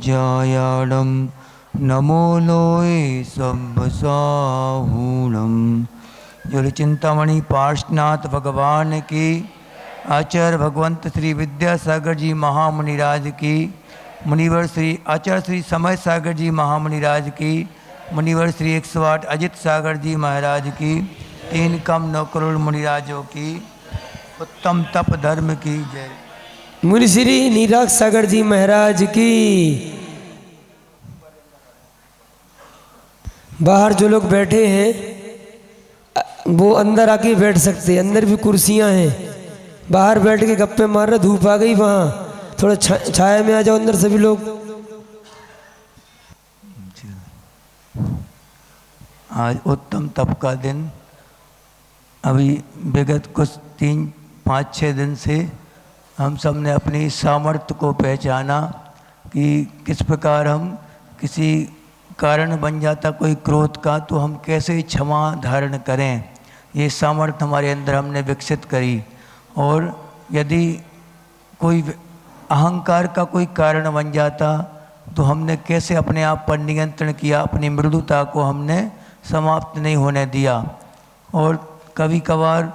पूज्यायाणं नमो लोये सब्बसाहूणम्। जोर चिंतामणि पार्श्वनाथ भगवान की, आचार्य भगवंत श्री विद्यासागर जी महामुनिराज की, मुनिवर श्री आचार्य श्री समय सागर जी महामुनिराज की, मुनिवर श्री 108 अजित सागर जी महाराज की, 3 कम 9 करोड़ मुनिराजों की उत्तम तप धर्म की जय। मुनि श्री नीराज सागर जी महाराज की। बाहर जो लोग बैठे हैं वो अंदर आके बैठ सकते हैं, अंदर भी कुर्सियां हैं। बाहर बैठ के गप्पे मार रहे, धूप आ गई वहाँ, थोड़ा छाया में आ जाओ अंदर सभी लोग। आज उत्तम तप का दिन। अभी विगत कुछ 3-5-6 दिन से हम सब ने अपनी सामर्थ्य को पहचाना कि किस प्रकार हम किसी कारण बन जाता कोई क्रोध का तो हम कैसे क्षमा धारण करें। ये सामर्थ्य हमारे अंदर हमने विकसित करी। और यदि कोई अहंकार का कोई कारण बन जाता तो हमने कैसे अपने आप पर नियंत्रण किया, अपनी मृदुता को हमने समाप्त नहीं होने दिया। और कभी कभार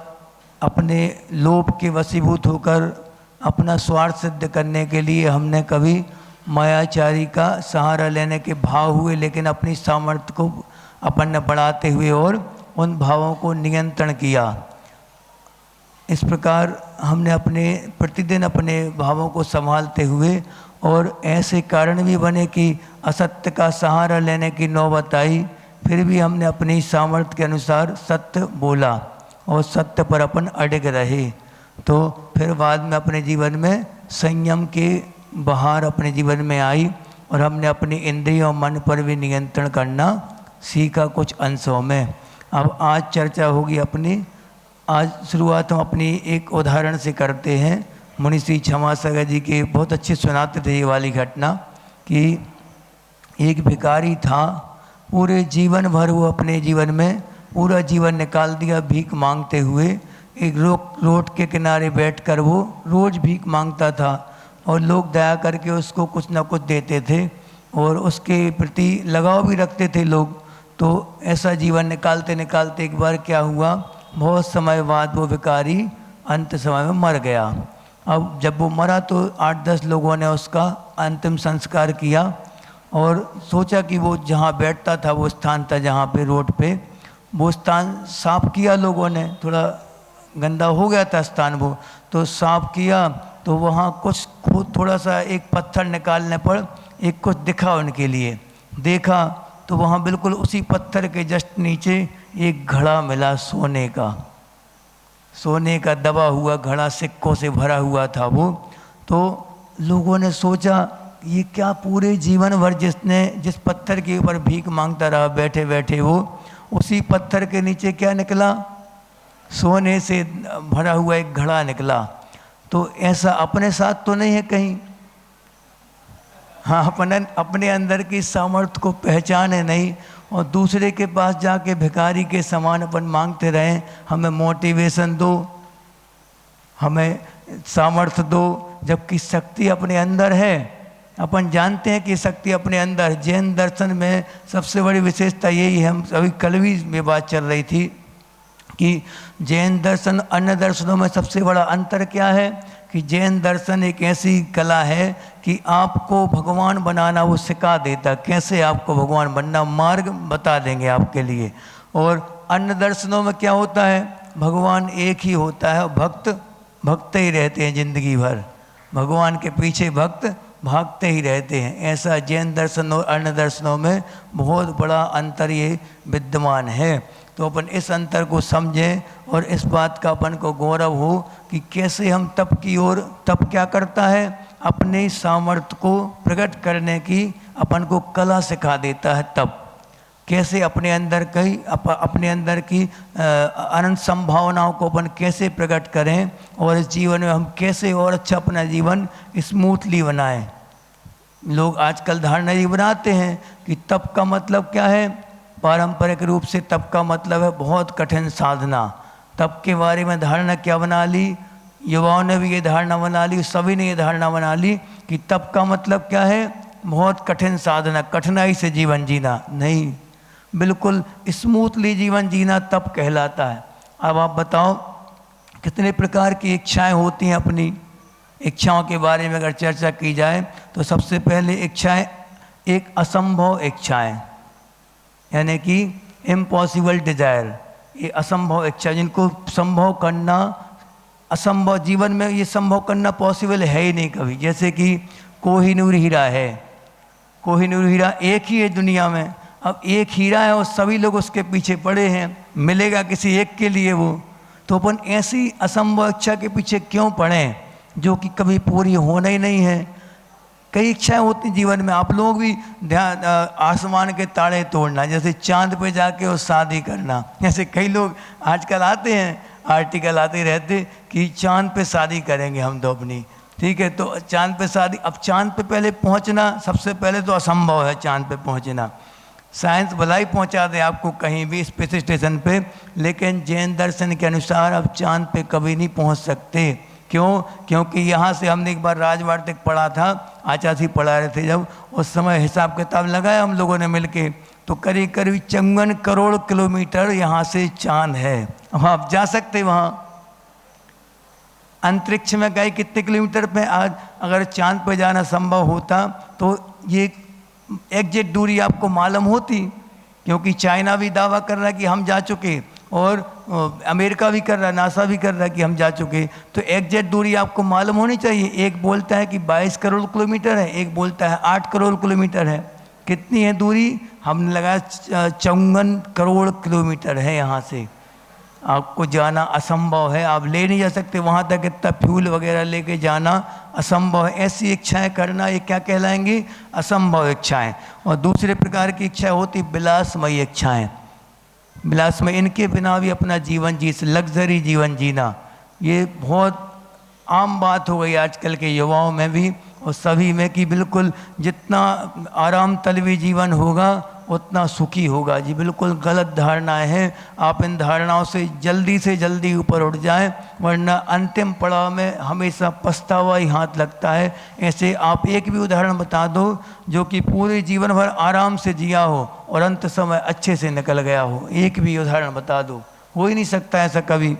अपने लोभ के वशीभूत होकर अपना स्वार्थ सिद्ध करने के लिए हमने कभी मायाचारी का सहारा लेने के भाव हुए, लेकिन अपनी सामर्थ्य को अपन ने बढ़ाते हुए और उन भावों को नियंत्रण किया। इस प्रकार हमने अपने प्रतिदिन अपने भावों को संभालते हुए और ऐसे कारण भी बने कि असत्य का सहारा लेने की नौबत आई, फिर भी हमने अपनी सामर्थ्य के अनुसार सत्य बोला और सत्य पर अपन अड़िग रहे। तो फिर बाद में अपने जीवन में संयम के बहार अपने जीवन में आई और हमने अपनी इंद्रियों मन पर भी नियंत्रण करना सीखा कुछ अंशों में। अब आज चर्चा होगी अपनी। आज शुरुआत हम अपनी एक उदाहरण से करते हैं। मुनि श्री क्षमा सागर जी के बहुत अच्छे सुनाते थे ये वाली घटना कि एक भिखारी था। पूरे जीवन भर वो अपने जीवन में पूरा जीवन निकाल दिया भीख मांगते हुए। एक रोड के किनारे बैठकर वो रोज़ भीख मांगता था और लोग दया करके उसको कुछ न कुछ देते थे और उसके प्रति लगाव भी रखते थे लोग। तो ऐसा जीवन निकालते निकालते एक बार क्या हुआ, बहुत समय बाद वो भिखारी अंत समय में मर गया। अब जब वो मरा तो 8-10 लोगों ने उसका अंतिम संस्कार किया और सोचा कि वो जहाँ बैठता था वो स्थान था जहाँ पे रोड पे, वो स्थान साफ किया लोगों ने। थोड़ा गंदा हो गया था स्थान, वो तो साफ किया तो वहाँ कुछ थोड़ा सा एक पत्थर निकालने पर एक कुछ दिखा उनके लिए। देखा तो वहाँ बिल्कुल उसी पत्थर के जस्ट नीचे एक घड़ा मिला सोने का दबा हुआ घड़ा, सिक्कों से भरा हुआ था वो। तो लोगों ने सोचा ये क्या, पूरे जीवन भर जिस पत्थर के ऊपर भीख मांगता रहा बैठे बैठे, वो उसी पत्थर के नीचे क्या निकला, सोने से भरा हुआ एक घड़ा निकला। तो ऐसा अपने साथ तो नहीं है कहीं। हाँ, अपने अंदर की सामर्थ्य को पहचाने नहीं और दूसरे के पास जाके भिखारी के समान अपन मांगते रहें, हमें मोटिवेशन दो, हमें सामर्थ्य दो, जबकि शक्ति अपने अंदर है। अपन जानते हैं कि शक्ति अपने अंदर। जैन दर्शन में सबसे बड़ी विशेषता यही है। हम अभी कल भी में बात चल रही थी कि जैन दर्शन अन्य दर्शनों में सबसे बड़ा अंतर क्या है कि जैन दर्शन एक ऐसी कला है कि आपको भगवान बनाना वो सिखा देता, कैसे आपको भगवान बनना, मार्ग बता देंगे आपके लिए। और अन्य दर्शनों में क्या होता है, भगवान एक ही होता है, भक्त ही रहते हैं जिंदगी भर, भगवान के पीछे भक्त भागते ही रहते हैं। ऐसा जैन दर्शन और अन्य दर्शनों में बहुत बड़ा अंतर ये विद्यमान है। तो अपन इस अंतर को समझें और इस बात का अपन को गौरव हो कि कैसे हम तप की ओर, तप क्या करता है, अपने सामर्थ्य को प्रकट करने की अपन को कला सिखा देता है। तप कैसे अपने अंदर की अनंत संभावनाओं को अपन कैसे प्रकट करें और इस जीवन में हम कैसे और अच्छा अपना जीवन स्मूथली बनाएं। लोग आजकल धारणा ये बनाते हैं कि तप का मतलब क्या है। पारंपरिक रूप से तप का मतलब है बहुत कठिन साधना। तप के बारे में धारणा क्या बना ली, युवाओं ने भी ये धारणा बना ली, सभी ने ये धारणा बना ली कि तप का मतलब क्या है, बहुत कठिन साधना, कठिनाई से जीवन जीना नहीं, बिल्कुल स्मूथली जीवन जीना तप कहलाता है। अब आप बताओ कितने प्रकार की इच्छाएं होती हैं। अपनी इच्छाओं के बारे में अगर चर्चा की जाए तो सबसे पहले इच्छाएं एक असंभव इच्छाएं, यानी कि इम्पॉसिबल डिजायर, ये असंभव इच्छा जिनको संभव करना असंभव, जीवन में ये संभव करना पॉसिबल है ही नहीं कभी। जैसे कि कोहिनूर हीरा है, कोहिनूर हीरा एक ही है दुनिया में, अब एक हीरा है और सभी लोग उसके पीछे पड़े हैं, मिलेगा किसी एक के लिए वो, तो अपन ऐसी असंभव इच्छा के पीछे क्यों पड़े जो कि कभी पूरी होना ही नहीं है। कई इच्छाएं होती जीवन में। आप लोग भी ध्यान, आसमान के तारे तोड़ना, जैसे चांद पे जाके और शादी करना, जैसे कई लोग आजकल आते हैं, आर्टिकल आते रहते कि चांद पे शादी करेंगे हम तो अपनी, ठीक है, तो चांद पे शादी। अब चांद पे पहले पहुंचना सबसे पहले तो असंभव है, चांद पे पहुंचना। साइंस भला ही पहुंचा दे आपको कहीं भी स्पेस स्टेशन पे, लेकिन जैन दर्शन के अनुसार अब चांद पे कभी नहीं पहुंच सकते। क्यों? क्योंकि यहाँ से हमने एक बार राजवाटिक पढ़ा था, आचार्य जी पढ़ा रहे थे जब, उस समय हिसाब किताब लगाया हम लोगों ने मिलके, तो करीब करीब 54 करोड़ किलोमीटर यहाँ से चांद है। अब आप जा सकते वहाँ अंतरिक्ष में गए कितने किलोमीटर पे? आज अगर चांद पे जाना संभव होता तो ये एग्जैक्ट दूरी आपको मालूम होती, क्योंकि चाइना भी दावा कर रहा है कि हम जा चुके और अमेरिका भी कर रहा है, नासा भी कर रहा है कि हम जा चुके, तो एग्जैक्ट दूरी आपको मालूम होनी चाहिए। एक बोलता है कि 22 करोड़ किलोमीटर है, एक बोलता है 8 करोड़ किलोमीटर है। कितनी है दूरी? हमने लगाया 54 करोड़ किलोमीटर है यहाँ से। आपको जाना असंभव है, आप ले नहीं जा सकते वहाँ तक, इतना फ्यूल वगैरह लेके जाना असंभव है। ऐसी इच्छाएं करना ये क्या कहलाएंगी? असंभव इच्छाएं। और दूसरे प्रकार की इच्छा होती विलासमयी इच्छाएं। विलासमय, इनके बिना भी अपना जीवन लग्जरी जीवन जीना ये बहुत आम बात हो गई आजकल के युवाओं में भी और सभी में, कि बिल्कुल जितना आराम तलवी जीवन होगा उतना सुखी होगा। जी बिल्कुल गलत धारणाएं हैं। आप इन धारणाओं से जल्दी ऊपर उठ जाएं, वरना अंतिम पड़ाव में हमेशा पछतावा ही हाथ लगता है। ऐसे आप एक भी उदाहरण बता दो जो कि पूरे जीवन भर आराम से जिया हो और अंत समय अच्छे से निकल गया हो, एक भी उदाहरण बता दो। हो ही नहीं सकता ऐसा कभी।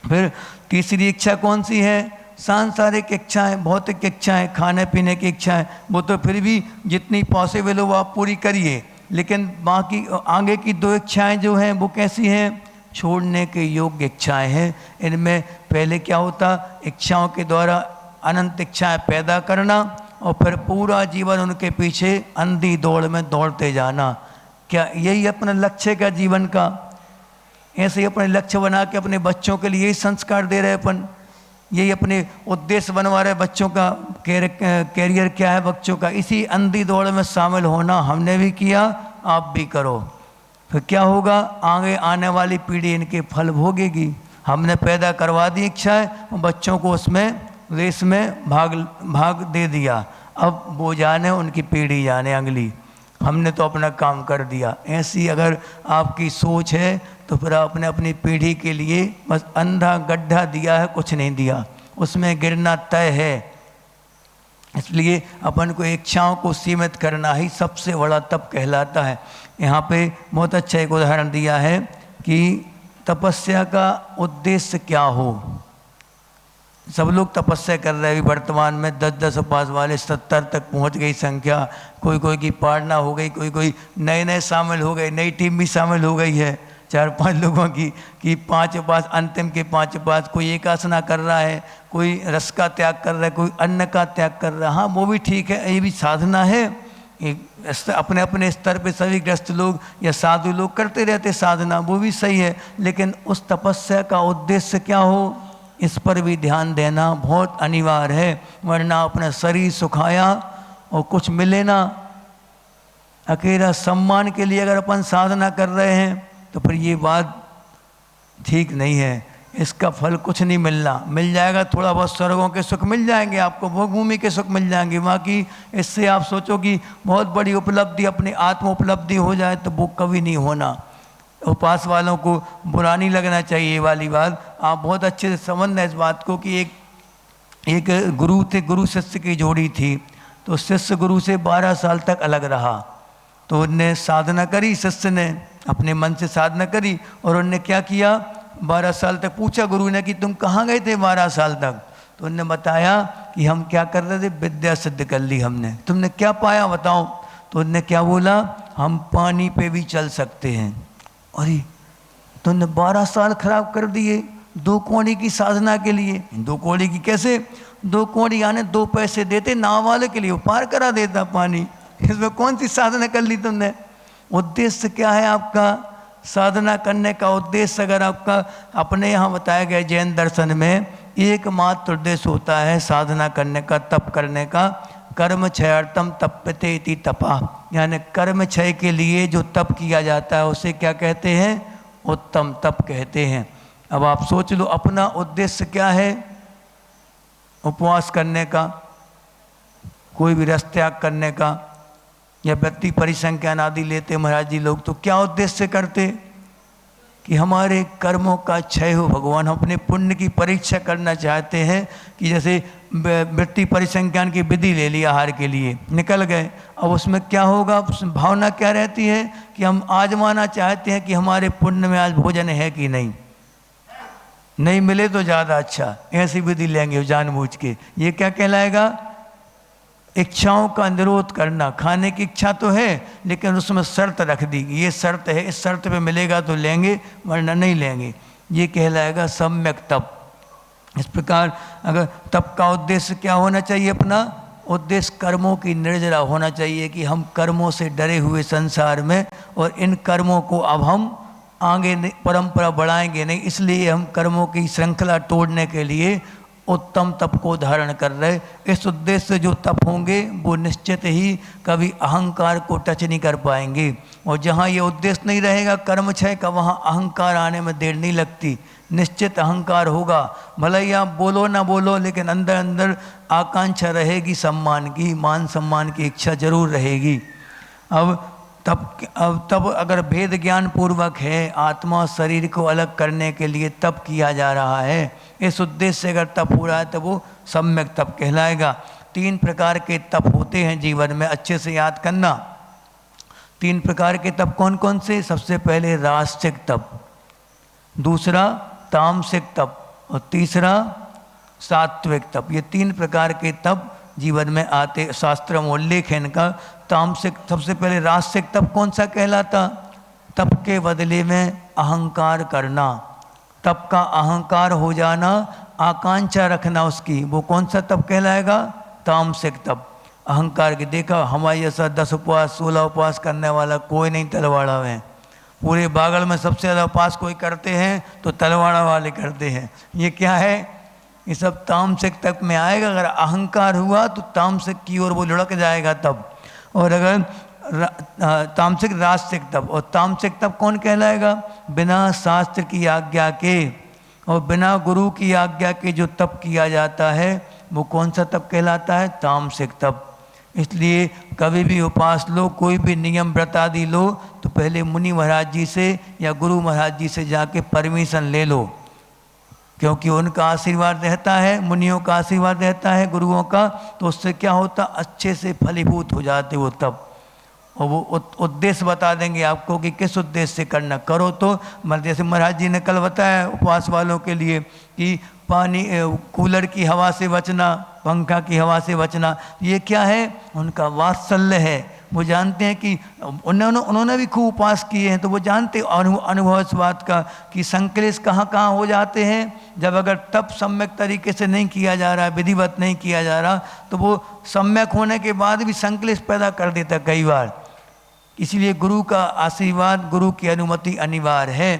फिर तीसरी इच्छा कौन सी है? सांसारिक इच्छाएं, भौतिक इच्छाएं, खाने पीने की इच्छाएं। वो तो फिर भी जितनी पॉसिबल हो वो आप पूरी करिए, लेकिन बाकी आगे की 2 इच्छाएं जो हैं वो कैसी हैं? छोड़ने के योग्य इच्छाएं हैं। इनमें पहले क्या होता? इच्छाओं के द्वारा अनंत इच्छाएं पैदा करना और फिर पूरा जीवन उनके पीछे अंधी दौड़ में दौड़ते जाना। क्या यही अपना लक्ष्य का जीवन का? ऐसे ही अपने लक्ष्य बना के अपने बच्चों के लिए यही संस्कार दे रहे अपन, यही अपने उद्देश्य बनवा रहे बच्चों का। कैरियर क्या है बच्चों का? इसी अंधी दौड़ में शामिल होना हमने भी किया, आप भी करो। फिर क्या होगा? आगे आने वाली पीढ़ी इनके फल भोगेगी। हमने पैदा करवा दी इच्छाएं, बच्चों को उसमें रेस में भाग दे दिया, अब वो जाने उनकी पीढ़ी जाने अगली, हमने तो अपना काम कर दिया। ऐसी अगर आपकी सोच है तो फिर आपने अपनी पीढ़ी के लिए बस अंधा गड्ढा दिया है, कुछ नहीं दिया, उसमें गिरना तय है। इसलिए अपन को इच्छाओं को सीमित करना ही सबसे बड़ा तप कहलाता है। यहाँ पे बहुत अच्छा एक उदाहरण दिया है कि तपस्या का उद्देश्य क्या हो। सब लोग तपस्या कर रहे हैं अभी वर्तमान में, 10-10 उपास वाले 70 तक पहुँच गई संख्या। कोई की पारना हो गई, कोई नए शामिल हो गए, नई टीम भी शामिल हो गई है 4-5 लोगों की कि 5 उपास, अंतिम के 5 उपास। कोई एकासना कर रहा है, कोई रस का त्याग कर रहा है, कोई अन्न का त्याग कर रहा है। हाँ वो भी ठीक है, ये भी साधना है। अपने अपने स्तर पे सभी ग्रस्त लोग या साधु लोग करते रहते साधना, वो भी सही है, लेकिन उस तपस्या का उद्देश्य क्या हो इस पर भी ध्यान देना बहुत अनिवार्य है। वरना अपना शरीर सुखाया और कुछ मिले ना। अकेला सम्मान के लिए अगर अपन साधना कर रहे हैं तो फिर ये बात ठीक नहीं है। इसका फल कुछ नहीं मिलना, मिल जाएगा थोड़ा बहुत स्वर्गों के सुख मिल जाएंगे आपको, भोगभूमि के सुख मिल जाएंगे। बाकी इससे आप सोचो कि बहुत बड़ी उपलब्धि, अपनी आत्म उपलब्धि हो जाए तो वो कभी नहीं होना। उपास वालों को बुरा नहीं लगना चाहिए ये वाली बात। आप बहुत अच्छे से समझना इस बात को कि एक गुरु थे, गुरु शिष्य की जोड़ी थी। तो शिष्य गुरु से 12 साल तक अलग रहा। तो उनने साधना करी, शिष्य ने अपने मन से साधना करी और उनने क्या किया, 12 साल तक पूछा गुरु ने कि तुम कहाँ गए थे 12 साल तक। तो उनने बताया कि हम क्या कर रहे थे, विद्या सिद्ध कर ली हमने। तुमने क्या पाया बताओ। तो उनने क्या बोला, हम पानी पे भी चल सकते हैं। अरे तुमने 12 साल खराब कर दिए 2 कौड़ी की साधना के लिए। 2 कौड़ी की कैसे, 2 कौड़ी आने 2 पैसे देते नाव वाले के लिए, वो पार करा देता पानी। इसमें कौन सी साधना कर ली तुमने। उद्देश्य क्या है आपका, साधना करने का उद्देश्य अगर आपका, अपने यहाँ बताया गया जैन दर्शन में एकमात्र उद्देश्य होता है साधना करने का, तप करने का। कर्म क्षयार्थम तप्यते इति तपा, यानी कर्म क्षय के लिए जो तप किया जाता है उसे क्या कहते हैं, उत्तम तप कहते हैं। अब आप सोच लो अपना उद्देश्य क्या है, उपवास करने का, कोई भी रस त्याग करने का, या व्यक्ति परिसंख्यान आदि लेते महाराज जी लोग, तो क्या उद्देश्य करते कि हमारे कर्मों का क्षय हो भगवान। हम अपने पुण्य की परीक्षा करना चाहते हैं कि जैसे वृत्ति परिसंख्यान की विधि ले ली आहार के लिए, निकल गए। अब उसमें क्या होगा, भावना क्या रहती है कि हम आजमाना चाहते हैं कि हमारे पुण्य में आज भोजन है कि नहीं, नहीं मिले तो ज़्यादा अच्छा, ऐसी विधि लेंगे जानबूझ के। ये क्या कहलाएगा, इच्छाओं का निरोध करना। खाने की इच्छा तो है लेकिन उसमें शर्त रख दी, ये शर्त है, इस शर्त पे मिलेगा तो लेंगे वरना नहीं लेंगे, ये कहलाएगा सम्यक तप। इस प्रकार अगर तप का उद्देश्य क्या होना चाहिए, अपना उद्देश्य कर्मों की निर्जरा होना चाहिए कि हम कर्मों से डरे हुए संसार में, और इन कर्मों को अब हम आगे परंपरा बढ़ाएंगे नहीं, इसलिए हम कर्मों की श्रृंखला तोड़ने के लिए उत्तम तप को धारण कर रहे। इस उद्देश्य से जो तप होंगे वो निश्चित ही कभी अहंकार को टच नहीं कर पाएंगे। और जहाँ ये उद्देश्य नहीं रहेगा कर्म क्षय का, वहाँ अहंकार आने में देर नहीं लगती, निश्चित अहंकार होगा। भले ही आप बोलो ना बोलो, लेकिन अंदर अंदर आकांक्षा रहेगी सम्मान की, मान सम्मान की इच्छा जरूर रहेगी। अब तब अगर भेद ज्ञान पूर्वक है, आत्मा शरीर को अलग करने के लिए तप किया जा रहा है, इस उद्देश्य से अगर तप हो रहा है तो वो सम्यक तप कहलाएगा। 3 प्रकार के तप होते हैं जीवन में, अच्छे से याद करना। 3 प्रकार के तप कौन कौन से, सबसे पहले राजसिक तप, दूसरा तामसिक तप, और तीसरा सात्विक तप। ये 3 प्रकार के तप जीवन में आते, शास्त्र में उल्लेख है इनका। तामसिक, सबसे पहले राजसिक तप कौन सा कहलाता, तप के बदले में अहंकार करना, तप का अहंकार हो जाना, आकांक्षा रखना उसकी, वो कौन सा तप कहलाएगा, तामसिक तप। अहंकार की देखा हमारे जैसा 10 उपवास 16 उपवास करने वाला कोई नहीं तलवाड़ा में, पूरे बागल में सबसे ज़्यादा उपवास कोई करते हैं तो तलवाड़ा वाले करते हैं। ये क्या है, ये सब तामसिक तप में आएगा। अगर अहंकार हुआ तो तामसिक की ओर वो लुढ़क जाएगा तब। और अगर तामसिक राजसिक तप, और तामसिक तप कौन कहलाएगा, बिना शास्त्र की आज्ञा के और बिना गुरु की आज्ञा के जो तप किया जाता है वो कौन सा तप कहलाता है, तामसिक तप। इसलिए कभी भी उपास लो, कोई भी नियम व्रत आदि लो, तो पहले मुनि महाराज जी से या गुरु महाराज जी से जाके परमिशन ले लो, क्योंकि उनका आशीर्वाद रहता है, मुनियों का आशीर्वाद रहता है, गुरुओं का। तो उससे क्या होता, अच्छे से फलीभूत हो जाते वो तप। और वो उद्देश्य बता देंगे आपको कि किस उद्देश्य से करना। करो तो जैसे महाराज जी ने कल बताया उपवास वालों के लिए कि पानी, कूलर की हवा से बचना, पंखा की हवा से बचना, ये क्या है, उनका वात्सल्य है। वो जानते हैं कि उन्होंने भी खूब उपास किए हैं, तो वो जानते अनुभव इस बात का कि संक्लेश कहाँ कहाँ हो जाते हैं जब अगर तप सम्यक तरीके से नहीं किया जा रहा है, विधिवत नहीं किया जा रहा, तो वो सम्यक होने के बाद भी संक्लेश पैदा कर देता कई बार। इसलिए गुरु का आशीर्वाद, गुरु की अनुमति अनिवार्य है।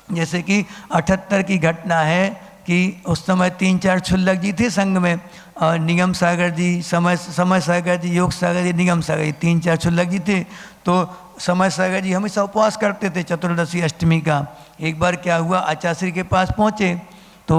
जैसे कि 78 की घटना है कि उस समय 3-4 क्षुल्लक जी थे संघ में, निगम सागर जी, समय सागर जी, योग सागर जी, निगम सागर जी, 3-4 क्षुल्लक जी थे। तो समय सागर जी हमेशा उपवास करते थे चतुर्दशी अष्टमी का। एक बार क्या हुआ, आचार्य के पास पहुँचे तो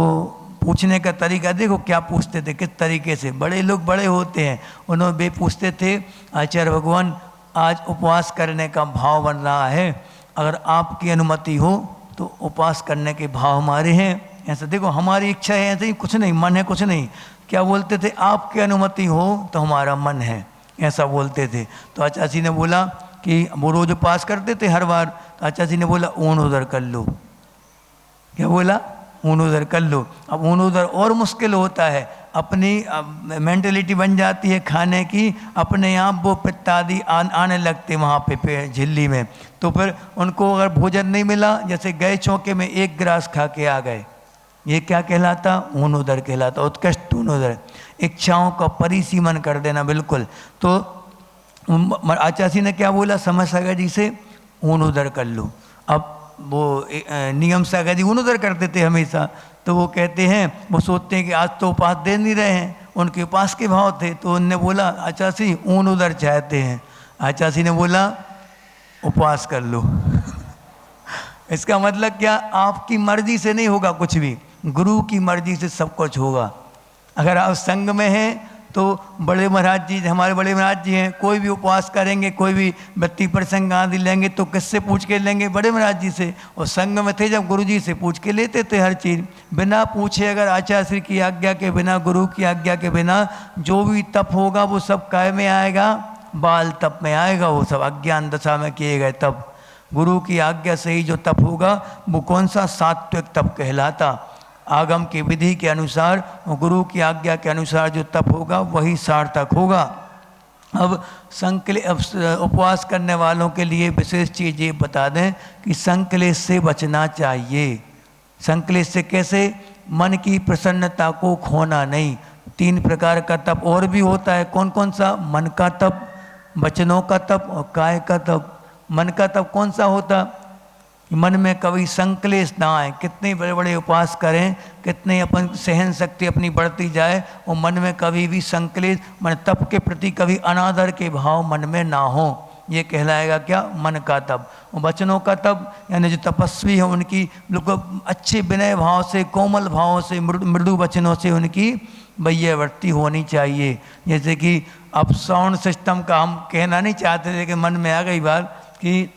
पूछने का तरीका देखो क्या पूछते थे, किस तरीके से। बड़े लोग बड़े होते हैं, उन्होंने वे पूछते थे, आचार्य भगवान आज उपवास करने का भाव बन रहा है, अगर आपकी अनुमति हो तो उपवास करने के भाव हमारे हैं। ऐसा देखो हमारी इच्छा है, ऐसे ही कुछ नहीं, मन है कुछ नहीं। क्या बोलते थे, आपकी अनुमति हो तो हमारा मन है, ऐसा बोलते थे। तो आचार्य ने बोला कि वो रोज उपवास करते थे हर बार, तो आचार्य ने बोला ऊन उधर कर लो। क्या बोला? ऊन उधर कर लो। अब ऊन उधर और मुश्किल होता है, अपनी मेंटलिटी बन जाती है खाने की, अपने आप वो पित्तादि आने लगते वहाँ पे झिल्ली में। तो फिर उनको अगर भोजन नहीं मिला, जैसे गए चौके में एक गिलास खा के आ गए, ये क्या कहलाता? ऊन उधर कहलाता, उत्कृष्ट ऊन उधर। इच्छाओं का परिसीमन कर देना बिल्कुल। तो आचार्य ने क्या बोला समय सागर जी से, ऊन उधर कर लो। अब वो नियम सागर जी ऊन उधर करते थे हमेशा, तो वो कहते हैं, वो सोचते हैं कि आज तो उपास दे नहीं रहे हैं, उनके उपास के भाव थे। तो उनने बोला आचार्य ऊन उधर चाहते हैं। आचार्य ने बोला उपवास कर लो। इसका मतलब क्या? आपकी मर्जी से नहीं होगा कुछ भी, गुरु की मर्जी से सब कुछ होगा। अगर आप संघ में हैं तो बड़े महाराज जी, हमारे बड़े महाराज जी हैं, कोई भी उपवास करेंगे, कोई भी व्यक्ति प्रसंग आदि लेंगे तो किससे पूछ के लेंगे? बड़े महाराज जी से। और संघ में थे जब गुरु जी से पूछ के लेते थे हर चीज़, बिना पूछे, अगर आचार्य की आज्ञा के बिना, गुरु की आज्ञा के बिना जो भी तप होगा वो सब काय में आएगा? बाल तप में आएगा। वो सब अज्ञान दशा में किए गए तप। गुरु की आज्ञा से ही जो तप होगा वो कौन सा? सात्विक तप कहलाता। आगम की विधि के अनुसार और गुरु की आज्ञा के अनुसार जो तप होगा वही सार्थक होगा। अब उपवास करने वालों के लिए विशेष चीज़ ये बता दें कि संकलेश से बचना चाहिए। संकलेश से कैसे? मन की प्रसन्नता को खोना नहीं। 3 प्रकार का तप और भी होता है। कौन कौन सा? मन का तप, वचनों का तप और काय का तप। मन का तप कौन सा होता? मन में कभी संकलेश ना आए। कितने बड़े बड़े उपवास करें, कितने अपन सहन शक्ति अपनी बढ़ती जाए और मन में कभी भी संकलेश, मन तप के प्रति कभी अनादर के भाव मन में ना हो, ये कहलाएगा क्या? मन का तप। और वचनों का तप यानी जो तपस्वी है उनकी बिल्कुल अच्छे विनय भाव से, कोमल भावों से, मृदु वचनों से उनकी वैयावृत्ति होनी चाहिए। जैसे कि अब साउंड सिस्टम का हम कहना नहीं चाहते, लेकिन मन में आ गई बात कि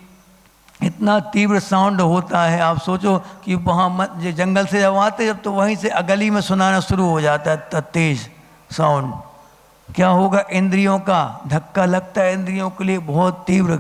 इतना तीव्र साउंड होता है। आप सोचो कि वहाँ जंगल से जब आते जब, तो वहीं से गली में सुनाना शुरू हो जाता है तेज साउंड। क्या होगा? इंद्रियों का धक्का लगता है, इंद्रियों के लिए बहुत तीव्र।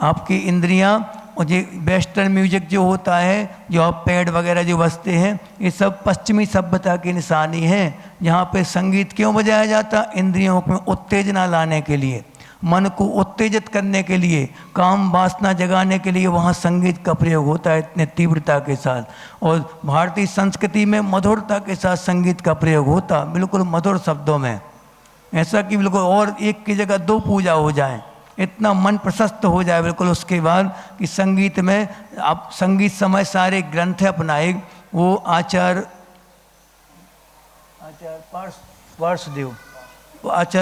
आपकी इंद्रियां, और ये वेस्टर्न म्यूजिक जो होता है, जो आप पैड वगैरह जो बजते हैं, ये सब पश्चिमी सभ्यता की निशानी है। यहाँ पे संगीत क्यों बजाया जाता? इंद्रियों में उत्तेजना लाने के लिए, मन को उत्तेजित करने के लिए, काम वासना जगाने के लिए वहाँ संगीत का प्रयोग होता है इतने तीव्रता के साथ। और भारतीय संस्कृति में मधुरता के साथ संगीत का प्रयोग होता, बिल्कुल मधुर शब्दों में, ऐसा कि बिल्कुल और एक की जगह 2 पूजा हो जाए, इतना मन प्रशस्त हो जाए बिल्कुल। उसके बाद कि संगीत में आप संगीत समय सारे ग्रंथ अपनाए, वो आचार्य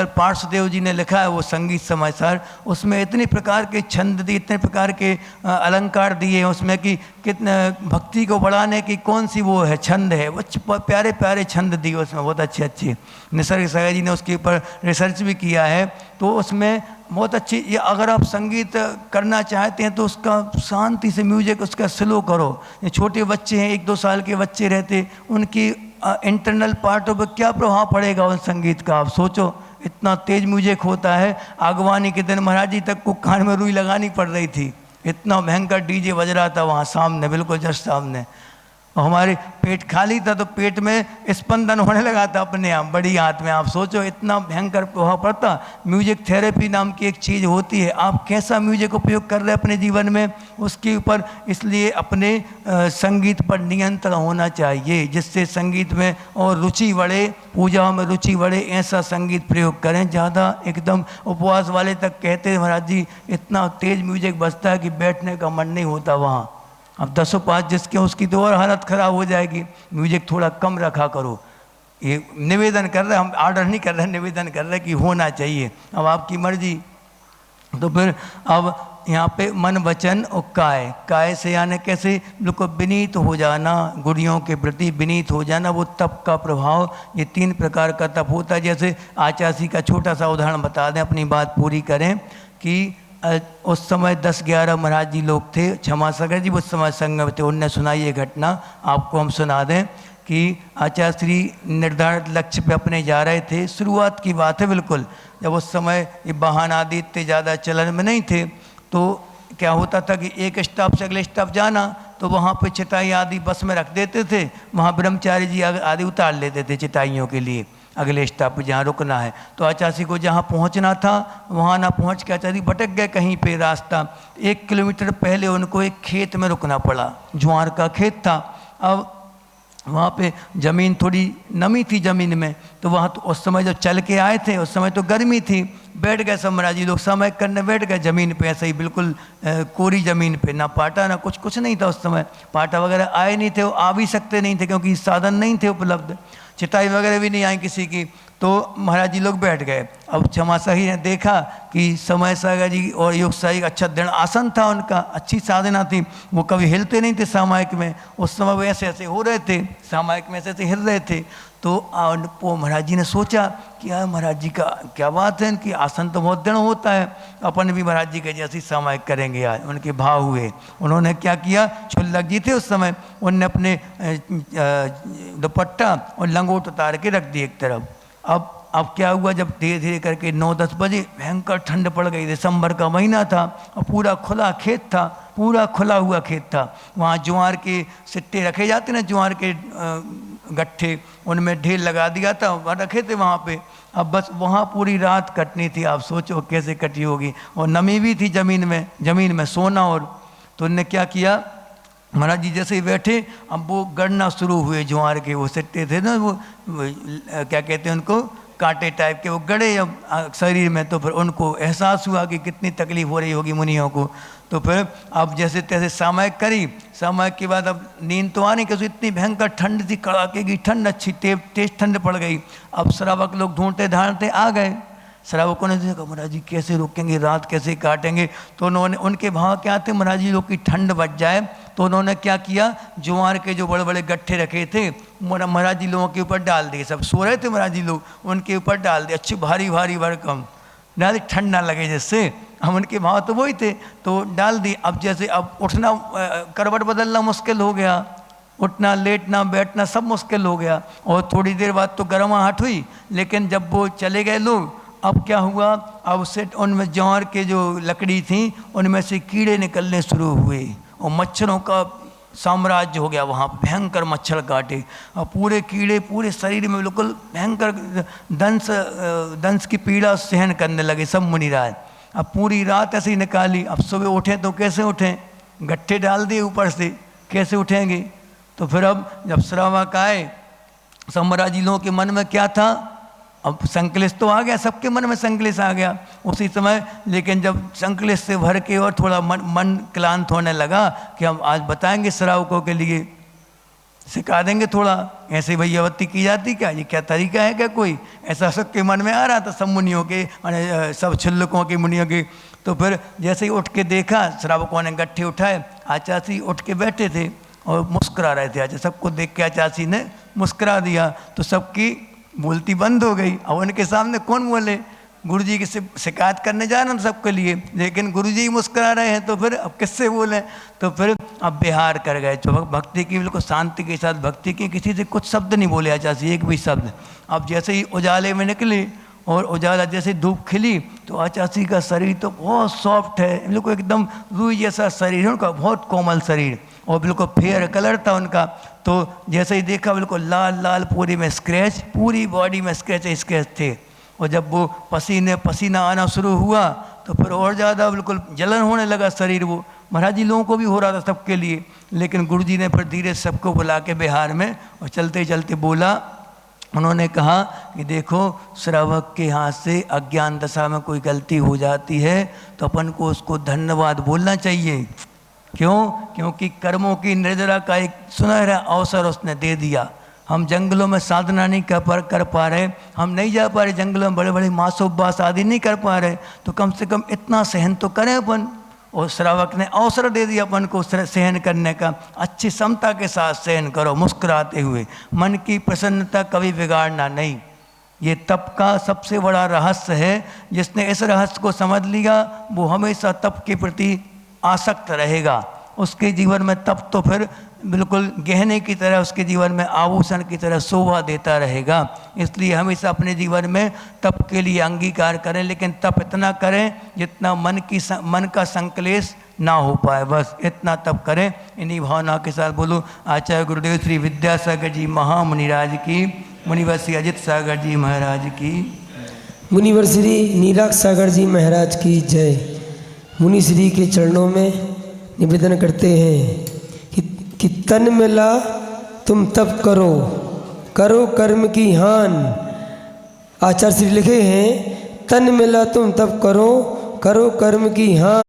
पार्श्वदेव जी ने लिखा है वो संगीत समाचार। उसमें इतने प्रकार के छंद दिए, इतने प्रकार के अलंकार दिए हैं उसमें कि कितने भक्ति को बढ़ाने की कौन सी वो है छंद है, वो प्यारे प्यारे छंद दिए उसमें, बहुत अच्छे अच्छे। निसर्ग सागर जी ने उसके ऊपर रिसर्च भी किया है, तो उसमें बहुत अच्छी। ये अगर आप संगीत करना चाहते हैं तो उसका शांति से म्यूजिक उसका स्लो करो। ये छोटे बच्चे हैं, 1-2 साल के बच्चे रहते, उनकी इंटरनल पार्टों पर क्या प्रभाव पड़ेगा उन संगीत का? आप सोचो, इतना तेज म्यूजिक होता है। आगवानी के दिन महाराज जी तक को कान में रुई लगानी पड़ रही थी, इतना भयंकर डीजे बज रहा था वहाँ सामने, बिल्कुल जस्ट सामने। और हमारे पेट खाली था तो पेट में स्पंदन होने लगा था अपने आप, बड़ी हाथ में। आप सोचो इतना भयंकर प्रभाव पड़ता। म्यूजिक थेरेपी नाम की एक चीज़ होती है, आप कैसा म्यूजिक उपयोग कर रहे हैं अपने जीवन में, उसके ऊपर। इसलिए अपने संगीत पर नियंत्रण होना चाहिए, जिससे संगीत में और रुचि बढ़े, पूजा में रुचि बढ़े। ऐसा संगीत प्रयोग करें। ज़्यादा एकदम उपवास वाले तक कहते हैं महाराज जी इतना तेज म्यूजिक बजता है कि बैठने का मन नहीं होता वहाँ। अब 10-5 जिसके उसकी तो और हालत ख़राब हो जाएगी। म्यूजिक थोड़ा कम रखा करो। ये निवेदन कर रहे, हम ऑर्डर नहीं कर रहे, निवेदन कर रहे कि होना चाहिए। अब आपकी मर्जी। तो फिर अब यहाँ पे मन वचन और काय से यानी कैसे बिल्कुल विनीत हो जाना, गुरुओं के प्रति विनीत हो जाना, वो तप का प्रभाव। ये 3 प्रकार का तप होता है। जैसे आचार्य का छोटा सा उदाहरण बता दें, अपनी बात पूरी करें कि उस समय 10-11 महाराज जी लोग थे, क्षमा सागर जी उस समय संग में थे। उनने सुनाई ये घटना, आपको हम सुना दें कि आचार्य श्री निर्धारित लक्ष्य पे अपने जा रहे थे। शुरुआत की बात है बिल्कुल, जब उस समय ये वाहन आदि इतने ज़्यादा चलन में नहीं थे, तो क्या होता था कि एक स्टॉप से अगले स्टॉप जाना, तो वहाँ पे चटाई आदि बस में रख देते थे, वहाँ ब्रह्मचारी जी आदि उतार लेते थे चटाइयों के लिए अगले स्टॉप पे जहाँ रुकना है। तो आचार्य को जहाँ पहुँचना था वहाँ ना पहुँच के आचार्य भटक गए कहीं पे रास्ता। 1 किलोमीटर पहले उनको एक खेत में रुकना पड़ा, ज्वार का खेत था। अब वहाँ पे ज़मीन थोड़ी नमी थी ज़मीन में, तो वहाँ तो उस समय जब चल के आए थे उस समय तो गर्मी थी, बैठ गए सब महाराज जी लोग समय करने बैठ गए ज़मीन पे, ऐसे ही बिल्कुल कोरी ज़मीन पे, ना पाटा ना कुछ नहीं था उस समय, पाटा वगैरह आए नहीं थे, वो आ भी सकते नहीं थे क्योंकि साधन नहीं थे उपलब्ध, चिटाई वगैरह भी नहीं आई किसी की। तो महाराज जी लोग बैठ गए। अब क्षमा सही ने देखा कि समय सागर जी और योग साई अच्छा दृढ़ आसन था उनका, अच्छी साधना थी, वो कभी हिलते नहीं थे सामायिक में, उस समय वो ऐसे ऐसे हो रहे थे, सामायिक में ऐसे ऐसे हिल रहे थे। तो महाराज जी ने सोचा कि यार महाराज जी का क्या बात है, इनकी आसन तो बहुत दृढ़ होता है, अपन भी महाराज जी के जैसी सामायिक करेंगे यार। उनके भाव हुए, उन्होंने क्या किया, छुल्लक जी थे उस समय, उन्होंने अपने दुपट्टा और लंगोट उतार के रख दिए एक तरफ। अब क्या हुआ, जब धीरे धीरे करके 9-10 बजे भयंकर ठंड पड़ गई, दिसंबर का महीना था और पूरा खुला खेत था, पूरा खुला हुआ खेत था। वहाँ ज्वार के सिट्टे रखे जाते ना, ज्वार के गट्ठे, उनमें ढेर लगा दिया था, रखे थे वहाँ पे। अब बस वहाँ पूरी रात कटनी थी, आप सोचो कैसे कटी होगी, और नमी भी थी ज़मीन में सोना। और तो उनने क्या किया, महाराज जी जैसे ही बैठे, अब वो गड़ना शुरू हुए, ज्वार के वो सिट्टे थे ना, वो क्या कहते हैं उनको, कांटे टाइप के, वो गड़े अब शरीर में। तो फिर उनको एहसास हुआ कि कितनी तकलीफ हो रही होगी मुनियों को। तो फिर अब जैसे तैसे सामायिक करी, सामायिक के बाद अब नींद तो आनी, क्योंकि इतनी भयंकर ठंड थी, कड़ाके की ठंड, अच्छी तेज ठंड पड़ गई। अब श्रावक लोग ढूंढते ढांढते आ गए, श्रावकों ने देखा महाराज जी कैसे रुकेंगे, रात कैसे काटेंगे। तो उन्होंने, उनके भाव क्या थे, महाराज जी लोग की ठंड बच जाए, तो उन्होंने क्या किया, ज्वार के जो बड़े बड़े गट्ठे रखे थे महाराज जी लोगों के ऊपर डाल दिए, सब सो रहे थे महाराज जी लोग, उनके ऊपर डाल दिए, अच्छी भारी भारी भरकम डाल दी, ठंड ना लगे जिससे। हम उनके भाव तो वही थे, तो डाल दी। अब जैसे अब उठना, करवट बदलना मुश्किल हो गया, उठना लेटना बैठना सब मुश्किल हो गया। और थोड़ी देर बाद तो गर्माहट हुई, लेकिन जब वो चले गए लोग, अब क्या हुआ, अब से उनमें ज्वार के जो लकड़ी थी उनमें से कीड़े निकलने शुरू हुए और मच्छरों का साम्राज्य हो गया वहाँ, भयंकर मच्छर काटे और पूरे कीड़े पूरे शरीर में बिल्कुल भयंकर दंश की पीड़ा सहन करने लगे सब मुनिराज। अब पूरी रात ऐसे ही निकाली। अब सुबह उठे तो कैसे उठें, गट्ठे डाल दिए ऊपर से, कैसे उठेंगे। तो फिर अब जब श्रावक आए, सब महाराज जी लोगों के मन में क्या था, अब संकलेश तो आ गया, सबके मन में संकलेश आ गया उसी समय। लेकिन जब संकलेश से भर के और थोड़ा मन क्लांत होने लगा कि हम आज बताएंगे श्रावकों के लिए, सिखा देंगे थोड़ा, ऐसे भैयावती की जाती क्या, ये क्या तरीका है क्या कोई, ऐसा सबके मन में आ रहा था, सब मुनियों के, सब छुल्लकों के मुनियों के। तो फिर जैसे ही उठ के देखा, श्रावकों ने गट्ठे उठाए, आचार्य उठ के बैठे थे और मुस्कुरा रहे थे। आचार्य सबको देख के आचार्य ने मुस्कुरा दिया, तो सबकी बोलती बंद हो गई। अब उनके सामने कौन बोले, गुरु जी की शिकायत करने जा रहे हैं सबके लिए, लेकिन गुरु जी मुस्कुरा रहे हैं, तो फिर अब किससे बोले। तो फिर अब बिहार कर गए, जो भक्ति की बिल्कुल शांति के साथ भक्ति की, किसी से कुछ शब्द नहीं बोले आचार्य, एक भी शब्द। अब जैसे ही उजाले में निकले और उजाला जैसे धूप खिली, तो आचार्य का शरीर तो बहुत सॉफ्ट है, बिल्कुल एकदम रूई जैसा शरीर है उनका, बहुत कोमल शरीर और बिल्कुल फेयर कलर था उनका। तो जैसे ही देखा बिल्कुल लाल लाल पूरी में स्क्रैच, पूरी बॉडी में स्क्रैच थे। और जब वो पसीना आना शुरू हुआ तो फिर और ज़्यादा बिल्कुल जलन होने लगा शरीर, वो महाराज जी लोगों को भी हो रहा था सबके लिए। लेकिन गुरु जी ने फिर धीरे सबको बुला के बिहार में और चलते चलते बोला, उन्होंने कहा कि देखो श्रावक के हाथ से अज्ञान दशा में कोई गलती हो जाती है तो अपन को उसको धन्यवाद बोलना चाहिए। क्यों? क्योंकि कर्मों की निर्जरा का एक सुनहरा अवसर उसने दे दिया। हम जंगलों में साधना नहीं कर पा रहे, हम नहीं जा पा रहे जंगलों में, बड़े बड़े मासोपवास आदि नहीं कर पा रहे, तो कम से कम इतना सहन तो करें अपन। और श्रावक ने अवसर दे दिया अपन को सहन करने का, अच्छी क्षमता के साथ सहन करो मुस्कुराते हुए, मन की प्रसन्नता कभी बिगाड़ना नहीं। ये तप का सबसे बड़ा रहस्य है। जिसने इस रहस्य को समझ लिया वो हमेशा तप के प्रति आसक्त रहेगा, उसके जीवन में तप तो फिर बिल्कुल गहने की तरह उसके जीवन में आभूषण की तरह शोभा देता रहेगा। इसलिए हमेशा अपने जीवन में तप के लिए अंगीकार करें, लेकिन तप इतना करें जितना मन का संकलेश ना हो पाए, बस इतना तप करें। इन्हीं भावना के साथ बोलो आचार्य गुरुदेव श्री विद्यासागर जी महामुनिराज की, मुनिवर श्री अजित सागर जी महाराज की, मुनिवर श्री नीलाक्ष सागर जी महाराज की जय। मुनि श्री के चरणों में निवेदन करते हैं कि तन मिला तुम तप करो, करो कर्म की हान। आचार्य श्री लिखे हैं तन मिला तुम तप करो, करो कर्म की हान।